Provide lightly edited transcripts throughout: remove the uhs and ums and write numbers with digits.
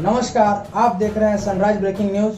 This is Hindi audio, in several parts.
नमस्कार, आप देख रहे हैं सनराइज ब्रेकिंग न्यूज।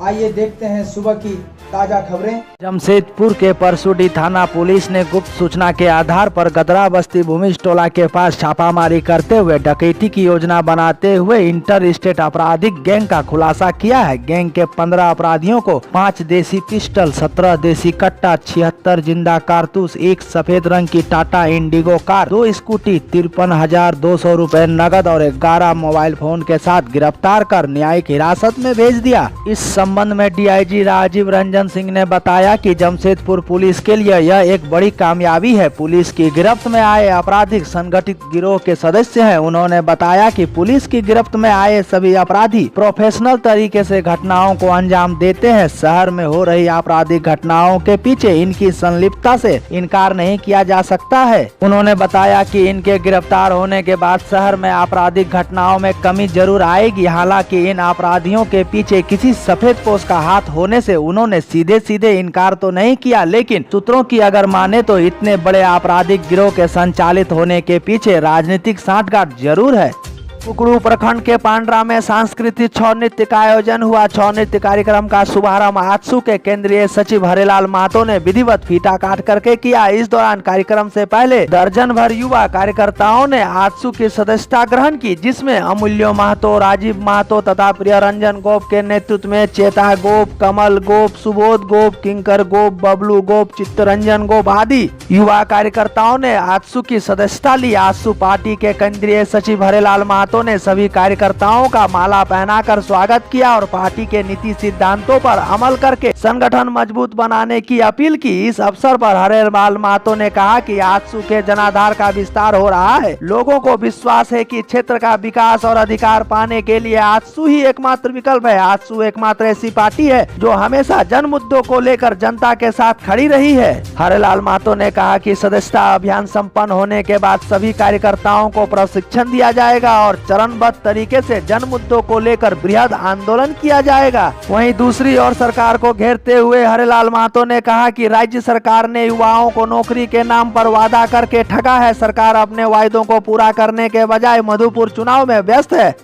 आइए देखते हैं सुबह की ताजा खबरें। जमशेदपुर के परसुडी थाना पुलिस ने गुप्त सूचना के आधार पर गदरा बस्ती भूमिज टोला के पास छापामारी करते हुए डकैती की योजना बनाते हुए इंटर स्टेट आपराधिक गैंग का खुलासा किया है। गैंग के 15 अपराधियों को 5 देसी पिस्टल, 17 देसी कट्टा, 76 जिंदा कारतूस, 1 सफेद रंग की टाटा इंडिगो कार, 2 स्कूटी, 53,200 रुपए नगद और 11 मोबाइल फोन के साथ गिरफ्तार कर न्यायिक हिरासत में भेज दिया। इस संबंध में डीआईजी राजीव रंजन सिंह ने बताया कि जमशेदपुर पुलिस के लिए यह एक बड़ी कामयाबी है। पुलिस की गिरफ्त में आए आपराधिक संगठित गिरोह के सदस्य हैं। उन्होंने बताया कि पुलिस की गिरफ्त में आए सभी अपराधी प्रोफेशनल तरीके से घटनाओं को अंजाम देते हैं। शहर में हो रही आपराधिक घटनाओं के पीछे इनकी संलिप्तता से इनकार नहीं किया जा सकता है। उन्होंने बताया कि इनके गिरफ्तार होने के बाद शहर में आपराधिक घटनाओं में कमी जरूर आएगी। हालांकि इन अपराधियों के पीछे किसी सफेद पोश का हाथ होने से उन्होंने सीधे सीधे इनकार तो नहीं किया, लेकिन सूत्रों की अगर माने तो इतने बड़े आपराधिक गिरोह के संचालित होने के पीछे राजनीतिक सांठगांठ जरूर है। कुकड़ू प्रखंड के पांड्रा में सांस्कृतिक छौ नृत्य का आयोजन हुआ। छौ नृत्य कार्यक्रम का शुभारंभ आजसू के केंद्रीय सचिव हरेलाल महतो ने विधिवत फीता काट करके किया। इस दौरान कार्यक्रम से पहले दर्जन भर युवा कार्यकर्ताओं ने आजसू की सदस्यता ग्रहण की, जिसमें अमूल्य महतो, राजीव महतो तथा प्रियरंजन गोप के नेतृत्व में चेता गोप, कमल गोप, सुबोध गोप, किंकर गोप, बबलू गोप, चित्तरंजन गोप आदि युवा कार्यकर्ताओं ने आजसू की सदस्यता ली। आजसू पार्टी के केंद्रीय सचिव हरेलाल महतो ने सभी कार्यकर्ताओं का माला पहनाकर स्वागत किया और पार्टी के नीति सिद्धांतों पर अमल करके संगठन मजबूत बनाने की अपील की। इस अवसर पर हरेलाल महतो ने कहा कि आजसू के जनाधार का विस्तार हो रहा है। लोगों को विश्वास है कि क्षेत्र का विकास और अधिकार पाने के लिए आजसू ही एकमात्र विकल्प है। आजसू एकमात्र ऐसी पार्टी है जो हमेशा जन मुद्दों को लेकर जनता के साथ खड़ी रही है। हरेलाल महतो ने कहा कि सदस्यता अभियान संपन्न होने के बाद सभी कार्यकर्ताओं को प्रशिक्षण दिया जाएगा और चरणबद्ध तरीके से जन मुद्दों को लेकर बृहद आंदोलन किया जाएगा। वहीं दूसरी ओर सरकार को घेरते हुए हरेलाल महतो ने कहा कि राज्य सरकार ने युवाओं को नौकरी के नाम पर वादा करके ठगा है। सरकार अपने वायदों को पूरा करने के बजाय मधुपुर चुनाव में व्यस्त है।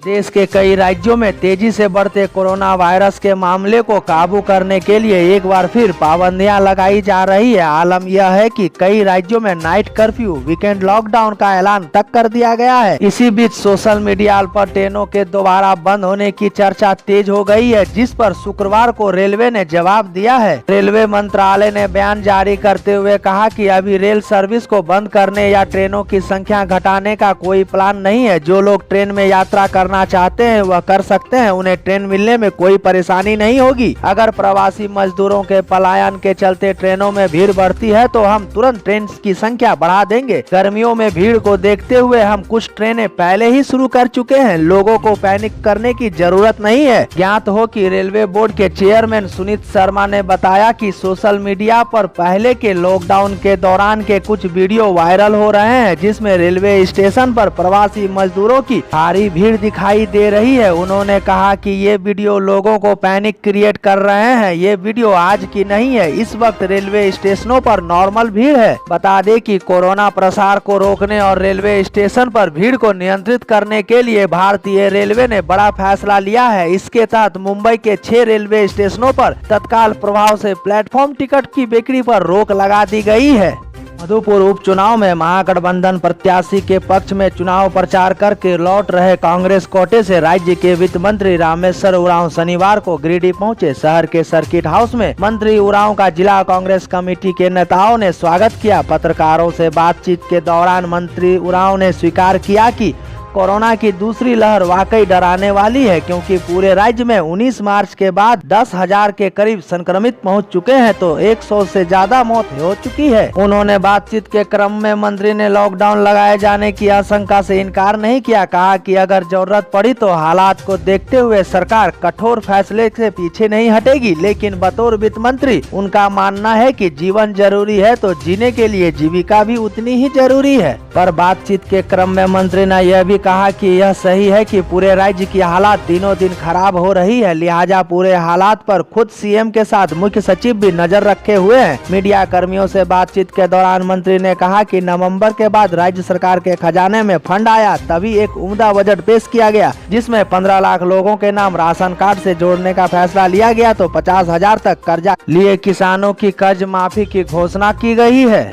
देश के कई राज्यों में तेजी से बढ़ते कोरोना वायरस के मामले को काबू करने के लिए एक बार फिर पाबंदियां लगाई जा रही है। आलम यह है कि कई राज्यों में नाइट कर्फ्यू, वीकेंड लॉकडाउन का ऐलान तक कर दिया गया है। इसी बीच सोशल मीडिया पर ट्रेनों के दोबारा बंद होने की चर्चा तेज हो गई है, जिस पर शुक्रवार को रेलवे ने जवाब दिया है। रेलवे मंत्रालय ने बयान जारी करते हुए कहा कि अभी रेल सर्विस को बंद करने या ट्रेनों की संख्या घटाने का कोई प्लान नहीं है। जो लोग ट्रेन में यात्रा करना चाहते हैं वह कर सकते हैं, उन्हें ट्रेन मिलने में कोई परेशानी नहीं होगी। अगर प्रवासी मजदूरों के पलायन के चलते ट्रेनों में भीड़ बढ़ती है तो हम तुरंत ट्रेन की संख्या बढ़ा देंगे। गर्मियों में भीड़ को देखते हुए हम कुछ ट्रेनें पहले ही शुरू कर चुके हैं। लोगों को पैनिक करने की जरूरत नहीं है। ज्ञात हो कि रेलवे बोर्ड के चेयरमैन सुनीत शर्मा ने बताया कि सोशल मीडिया पर पहले के लॉकडाउन के दौरान के कुछ वीडियो वायरल हो रहे हैं, जिसमें रेलवे स्टेशन पर प्रवासी मजदूरों की भारी भीड़ दिखाई दे रही है। उन्होंने कहा कि ये वीडियो लोगों को पैनिक क्रिएट कर रहे हैं। ये वीडियो आज की नहीं है। इस वक्त रेलवे स्टेशनों पर नॉर्मल भीड़ है। बता दें कि कोरोना प्रसार को रोकने और रेलवे स्टेशन पर भीड़ को नियंत्रित करने के लिए भारतीय रेलवे ने बड़ा फैसला लिया है। इसके तहत मुंबई के 6 रेलवे स्टेशनों पर तत्काल प्रभाव से प्लेटफॉर्म टिकट की बिक्री पर रोक लगा दी गई है। मधुपुर उपचुनाव में महागठबंधन प्रत्याशी के पक्ष में चुनाव प्रचार करके लौट रहे कांग्रेस कोटे से राज्य के वित्त मंत्री रामेश्वर उरांव शनिवार को गिरिडीह पहुंचे। शहर के सर्किट हाउस में मंत्री उरांव का जिला कांग्रेस कमेटी के नेताओं ने स्वागत किया। पत्रकारों से बातचीत के दौरान मंत्री उरांव ने स्वीकार किया कि कोरोना की दूसरी लहर वाकई डराने वाली है, क्योंकि पूरे राज्य में 19 मार्च के बाद 10,000 के करीब संक्रमित पहुंच चुके हैं तो 100 से ज्यादा मौत हो चुकी है। उन्होंने बातचीत के क्रम में मंत्री ने लॉकडाउन लगाए जाने की आशंका से इनकार नहीं किया। कहा कि अगर जरूरत पड़ी तो हालात को देखते हुए सरकार कठोर फैसले से पीछे नहीं हटेगी, लेकिन बतौर वित्त मंत्री उनका मानना है कि जीवन जरूरी है तो जीने के लिए जीविका भी उतनी ही जरूरी है। पर बातचीत के क्रम में मंत्री ने यह भी कहा कि यह सही है कि पूरे राज्य की हालात दिनों दिन खराब हो रही है, लिहाजा पूरे हालात पर खुद सीएम के साथ मुख्य सचिव भी नजर रखे हुए हैं। मीडिया कर्मियों से बातचीत के दौरान मंत्री ने कहा कि नवंबर के बाद राज्य सरकार के खजाने में फंड आया, तभी एक उम्दा बजट पेश किया गया जिसमें 15 लाख लोगों के नाम राशन कार्ड से जोड़ने का फैसला लिया गया तो 50,000 तक कर्जा लिए किसानों की कर्ज माफी की घोषणा की गई है।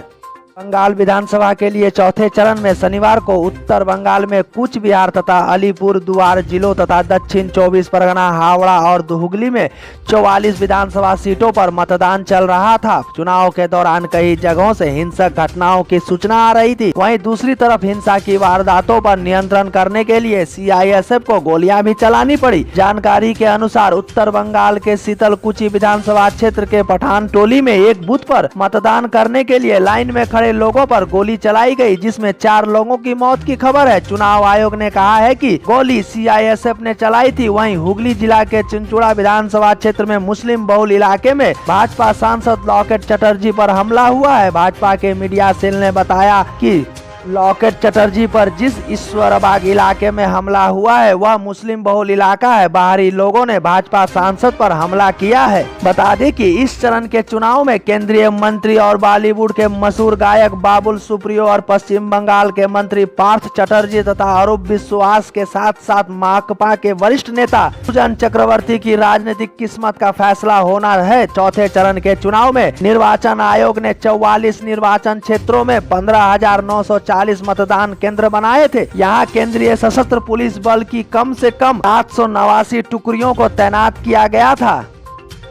बंगाल विधानसभा के लिए चौथे चरण में शनिवार को उत्तर बंगाल में कूच बिहार तथा अलीपुरद्वार जिलों तथा दक्षिण 24 परगना, हावड़ा और हुगली में 44 विधानसभा सीटों पर मतदान चल रहा था। चुनाव के दौरान कई जगहों से हिंसक घटनाओं की सूचना आ रही थी। वहीं दूसरी तरफ हिंसा की वारदातों पर नियंत्रण करने के लिए सीआईएसएफ को गोलियां भी चलानी पड़ी। जानकारी के अनुसार उत्तर बंगाल के शीतलकुची विधानसभा क्षेत्र के पठान टोली में एक बूथ पर मतदान करने के लिए लाइन में खड़े लोगों पर गोली चलाई गई, जिसमें 4 लोगों की मौत की खबर है। चुनाव आयोग ने कहा है कि गोली सीआईएसएफ ने चलाई थी। वहीं हुगली जिला के चिंचुड़ा विधानसभा क्षेत्र में मुस्लिम बहुल इलाके में भाजपा सांसद लॉकेट चटर्जी पर हमला हुआ है। भाजपा के मीडिया सेल ने बताया कि लॉकेट चटर्जी पर जिस ईश्वरबाग इलाके में हमला हुआ है वह मुस्लिम बहुल इलाका है। बाहरी लोगों ने भाजपा सांसद पर हमला किया है। बता दें कि इस चरण के चुनाव में केंद्रीय मंत्री और बॉलीवुड के मशहूर गायक बाबुल सुप्रियो और पश्चिम बंगाल के मंत्री पार्थ चटर्जी तथा अरूप विश्वास के साथ साथ माकपा के वरिष्ठ नेता सुजन चक्रवर्ती की राजनीतिक किस्मत का फैसला होना है। चौथे चरण के चुनाव में निर्वाचन आयोग ने 44 निर्वाचन क्षेत्रों में 15,940 मतदान केंद्र बनाए थे। यहाँ केंद्रीय सशस्त्र पुलिस बल की कम से कम 889 टुकड़ियों को तैनात किया गया था।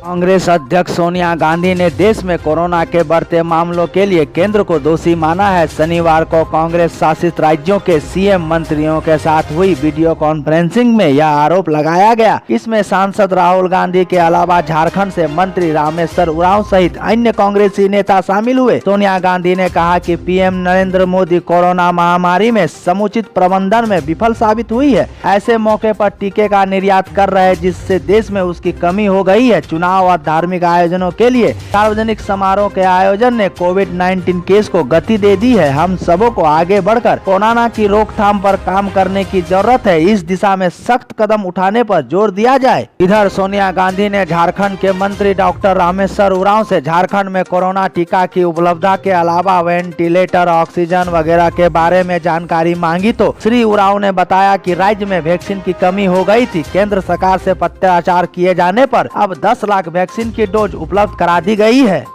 कांग्रेस अध्यक्ष सोनिया गांधी ने देश में कोरोना के बढ़ते मामलों के लिए केंद्र को दोषी माना है। शनिवार को कांग्रेस शासित राज्यों के सीएम मंत्रियों के साथ हुई वीडियो कॉन्फ्रेंसिंग में यह आरोप लगाया गया। इसमें सांसद राहुल गांधी के अलावा झारखंड से मंत्री रामेश्वर उरांव सहित अन्य कांग्रेसी नेता शामिल हुए। सोनिया गांधी ने कहा कि पीएम नरेंद्र मोदी कोरोना महामारी में समुचित प्रबंधन में विफल साबित हुई है। ऐसे मौके पर टीके का निर्यात कर रहे जिससे देश में उसकी कमी हो गई है। चुनाव और धार्मिक आयोजनों के लिए सार्वजनिक समारोह के आयोजन ने कोविड-19 केस को गति दे दी है। हम सबों को आगे बढ़कर कोरोना की रोकथाम पर काम करने की जरूरत है। इस दिशा में सख्त कदम उठाने पर जोर दिया जाए। इधर सोनिया गांधी ने झारखंड के मंत्री डॉक्टर रामेश्वर उरांव से झारखंड में कोरोना टीका की उपलब्धता के अलावा वेंटिलेटर, ऑक्सीजन वगैरह के बारे में जानकारी मांगी तो श्री उरांव ने बताया कि राज्य में वैक्सीन की कमी हो गई थी। केंद्र सरकार से पत्राचार किए जाने पर अब 10 लाख वैक्सीन की डोज उपलब्ध करा दी गई है।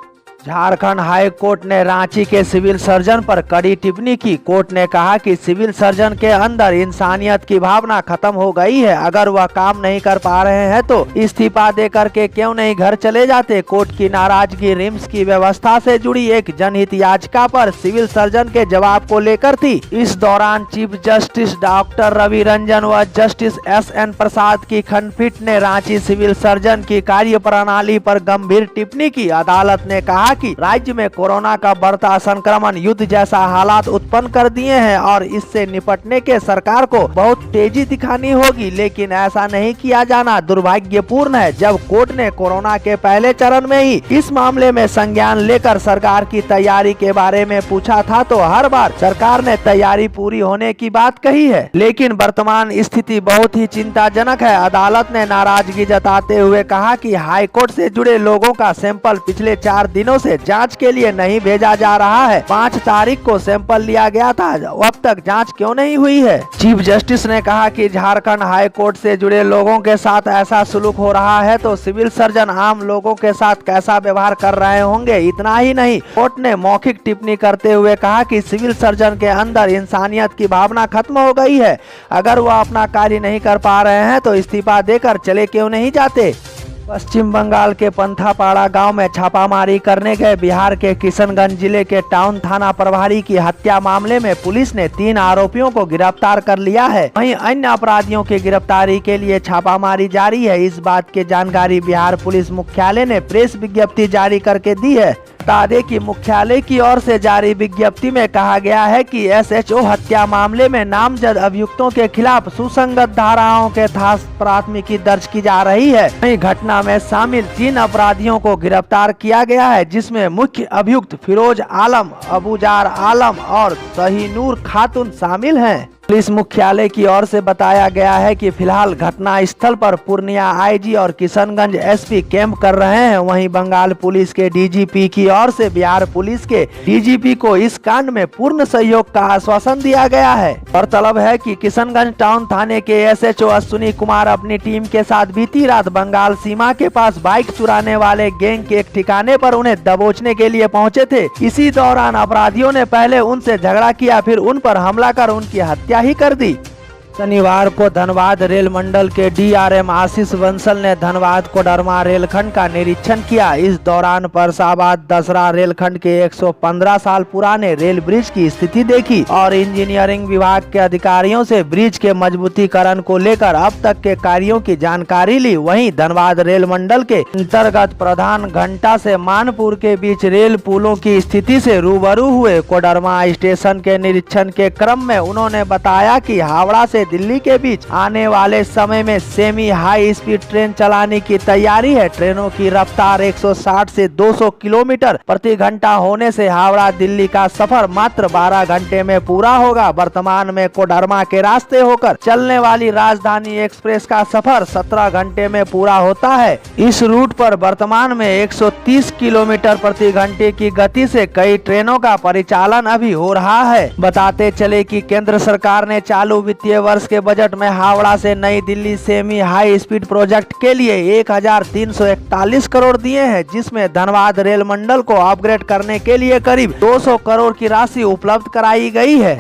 झारखंड हाई कोर्ट ने रांची के सिविल सर्जन पर कड़ी टिप्पणी की। कोर्ट ने कहा कि सिविल सर्जन के अंदर इंसानियत की भावना खत्म हो गई है। अगर वह काम नहीं कर पा रहे हैं तो इस्तीफा देकर के क्यों नहीं घर चले जाते। कोर्ट की नाराजगी रिम्स की व्यवस्था से जुड़ी एक जनहित याचिका पर सिविल सर्जन के जवाब को लेकर थी। इस दौरान chief justice doctor Ravi Ranjan व जस्टिस एस.एन. प्रसाद की खंडपीठ ने रांची सिविल सर्जन की कार्य प्रणाली पर गंभीर टिप्पणी की। अदालत ने कहा कि राज्य में कोरोना का बढ़ता संक्रमण युद्ध जैसा हालात उत्पन्न कर दिए हैं और इससे निपटने के सरकार को बहुत तेजी दिखानी होगी, लेकिन ऐसा नहीं किया जाना दुर्भाग्यपूर्ण है। जब कोर्ट ने कोरोना के पहले चरण में ही इस मामले में संज्ञान लेकर सरकार की तैयारी के बारे में पूछा था तो हर बार सरकार ने तैयारी पूरी होने की बात कही है, लेकिन वर्तमान स्थिति बहुत ही चिंताजनक है। अदालत ने नाराजगी जताते हुए कहा कि हाईकोर्ट से जुड़े लोगों का सैंपल पिछले 4 दिनों से जांच के लिए नहीं भेजा जा रहा है। 5 तारीख को सैंपल लिया गया था, अब तक जांच क्यों नहीं हुई है। चीफ जस्टिस ने कहा कि झारखंड हाई कोर्ट से जुड़े लोगों के साथ ऐसा सुलूक हो रहा है तो सिविल सर्जन आम लोगों के साथ कैसा व्यवहार कर रहे होंगे। इतना ही नहीं, कोर्ट ने मौखिक टिप्पणी करते हुए कहा कि सिविल सर्जन के अंदर इंसानियत की भावना खत्म हो गई है। अगर वह अपना कार्य नहीं कर पा रहे हैं तो इस्तीफा देकर चले क्यों नहीं जाते। पश्चिम बंगाल के पंथापाड़ा गांव में छापामारी करने गए बिहार के किशनगंज जिले के टाउन थाना प्रभारी की हत्या मामले में पुलिस ने 3 आरोपियों को गिरफ्तार कर लिया है। वहीं अन्य अपराधियों की गिरफ्तारी के लिए छापामारी जारी है। इस बात की जानकारी बिहार पुलिस मुख्यालय ने प्रेस विज्ञप्ति जारी करके दी है। बता दें कि मुख्यालय की ओर से जारी विज्ञप्ति में कहा गया है कि एसएचओ हत्या मामले में नामजद अभियुक्तों के खिलाफ सुसंगत धाराओं के तहत प्राथमिकी दर्ज की जा रही है। वहीं घटना में शामिल 3 अपराधियों को गिरफ्तार किया गया है, जिसमें मुख्य अभियुक्त फिरोज आलम, अबूजार आलम और सहीनूर खातून शामिल हैं। पुलिस मुख्यालय की ओर से बताया गया है कि फिलहाल घटना स्थल पर पूर्णिया आईजी और किशनगंज एसपी कैंप कर रहे हैं। वहीं बंगाल पुलिस के डीजीपी की ओर से बिहार पुलिस के डीजीपी को इस कांड में पूर्ण सहयोग का आश्वासन दिया गया है। गौरतलब है कि किशनगंज टाउन थाने के एसएचओ अश्विनी कुमार अपनी टीम के साथ बीती रात बंगाल सीमा के पास बाइक चुराने वाले गैंग के एक ठिकाने पर उन्हें दबोचने के लिए पहुंचे थे। इसी दौरान अपराधियों ने पहले उनसे झगड़ा किया, फिर उन पर हमला कर उनकी हत्या ही कर दी। शनिवार को धनबाद रेल मंडल के डीआरएम आशीष बंसल ने धनबाद कोडरमा रेलखंड का निरीक्षण किया। इस दौरान परसाबाद दसरा रेलखंड के 115 साल पुराने रेल ब्रिज की स्थिति देखी और इंजीनियरिंग विभाग के अधिकारियों से ब्रिज के मजबूतीकरण को लेकर अब तक के कार्यों की जानकारी ली। वहीं धनबाद रेल मंडल के अंतर्गत प्रधान घंटा से मानपुर के बीच रेल पुलों की स्थिति से रूबरू हुए। कोडरमा स्टेशन के निरीक्षण के क्रम में उन्होंने बताया कि हावड़ा से दिल्ली के बीच आने वाले समय में सेमी हाई स्पीड ट्रेन चलाने की तैयारी है। ट्रेनों की रफ्तार 160 से 200 किलोमीटर प्रति घंटा होने से हावड़ा दिल्ली का सफर मात्र 12 घंटे में पूरा होगा। वर्तमान में कोडरमा के रास्ते होकर चलने वाली राजधानी एक्सप्रेस का सफर 17 घंटे में पूरा होता है। इस रूट पर वर्तमान में 130 किलोमीटर प्रति घंटे की गति से कई ट्रेनों का परिचालन अभी हो रहा है। बताते चले कि केंद्र सरकार ने चालू वित्तीय वर्ष के बजट में हावड़ा से नई Delhi semi high speed project के लिए 1341 करोड़ दिए हैं, जिसमें धनबाद रेल मंडल को अपग्रेड करने के लिए करीब 200 करोड़ की राशि उपलब्ध कराई गई है।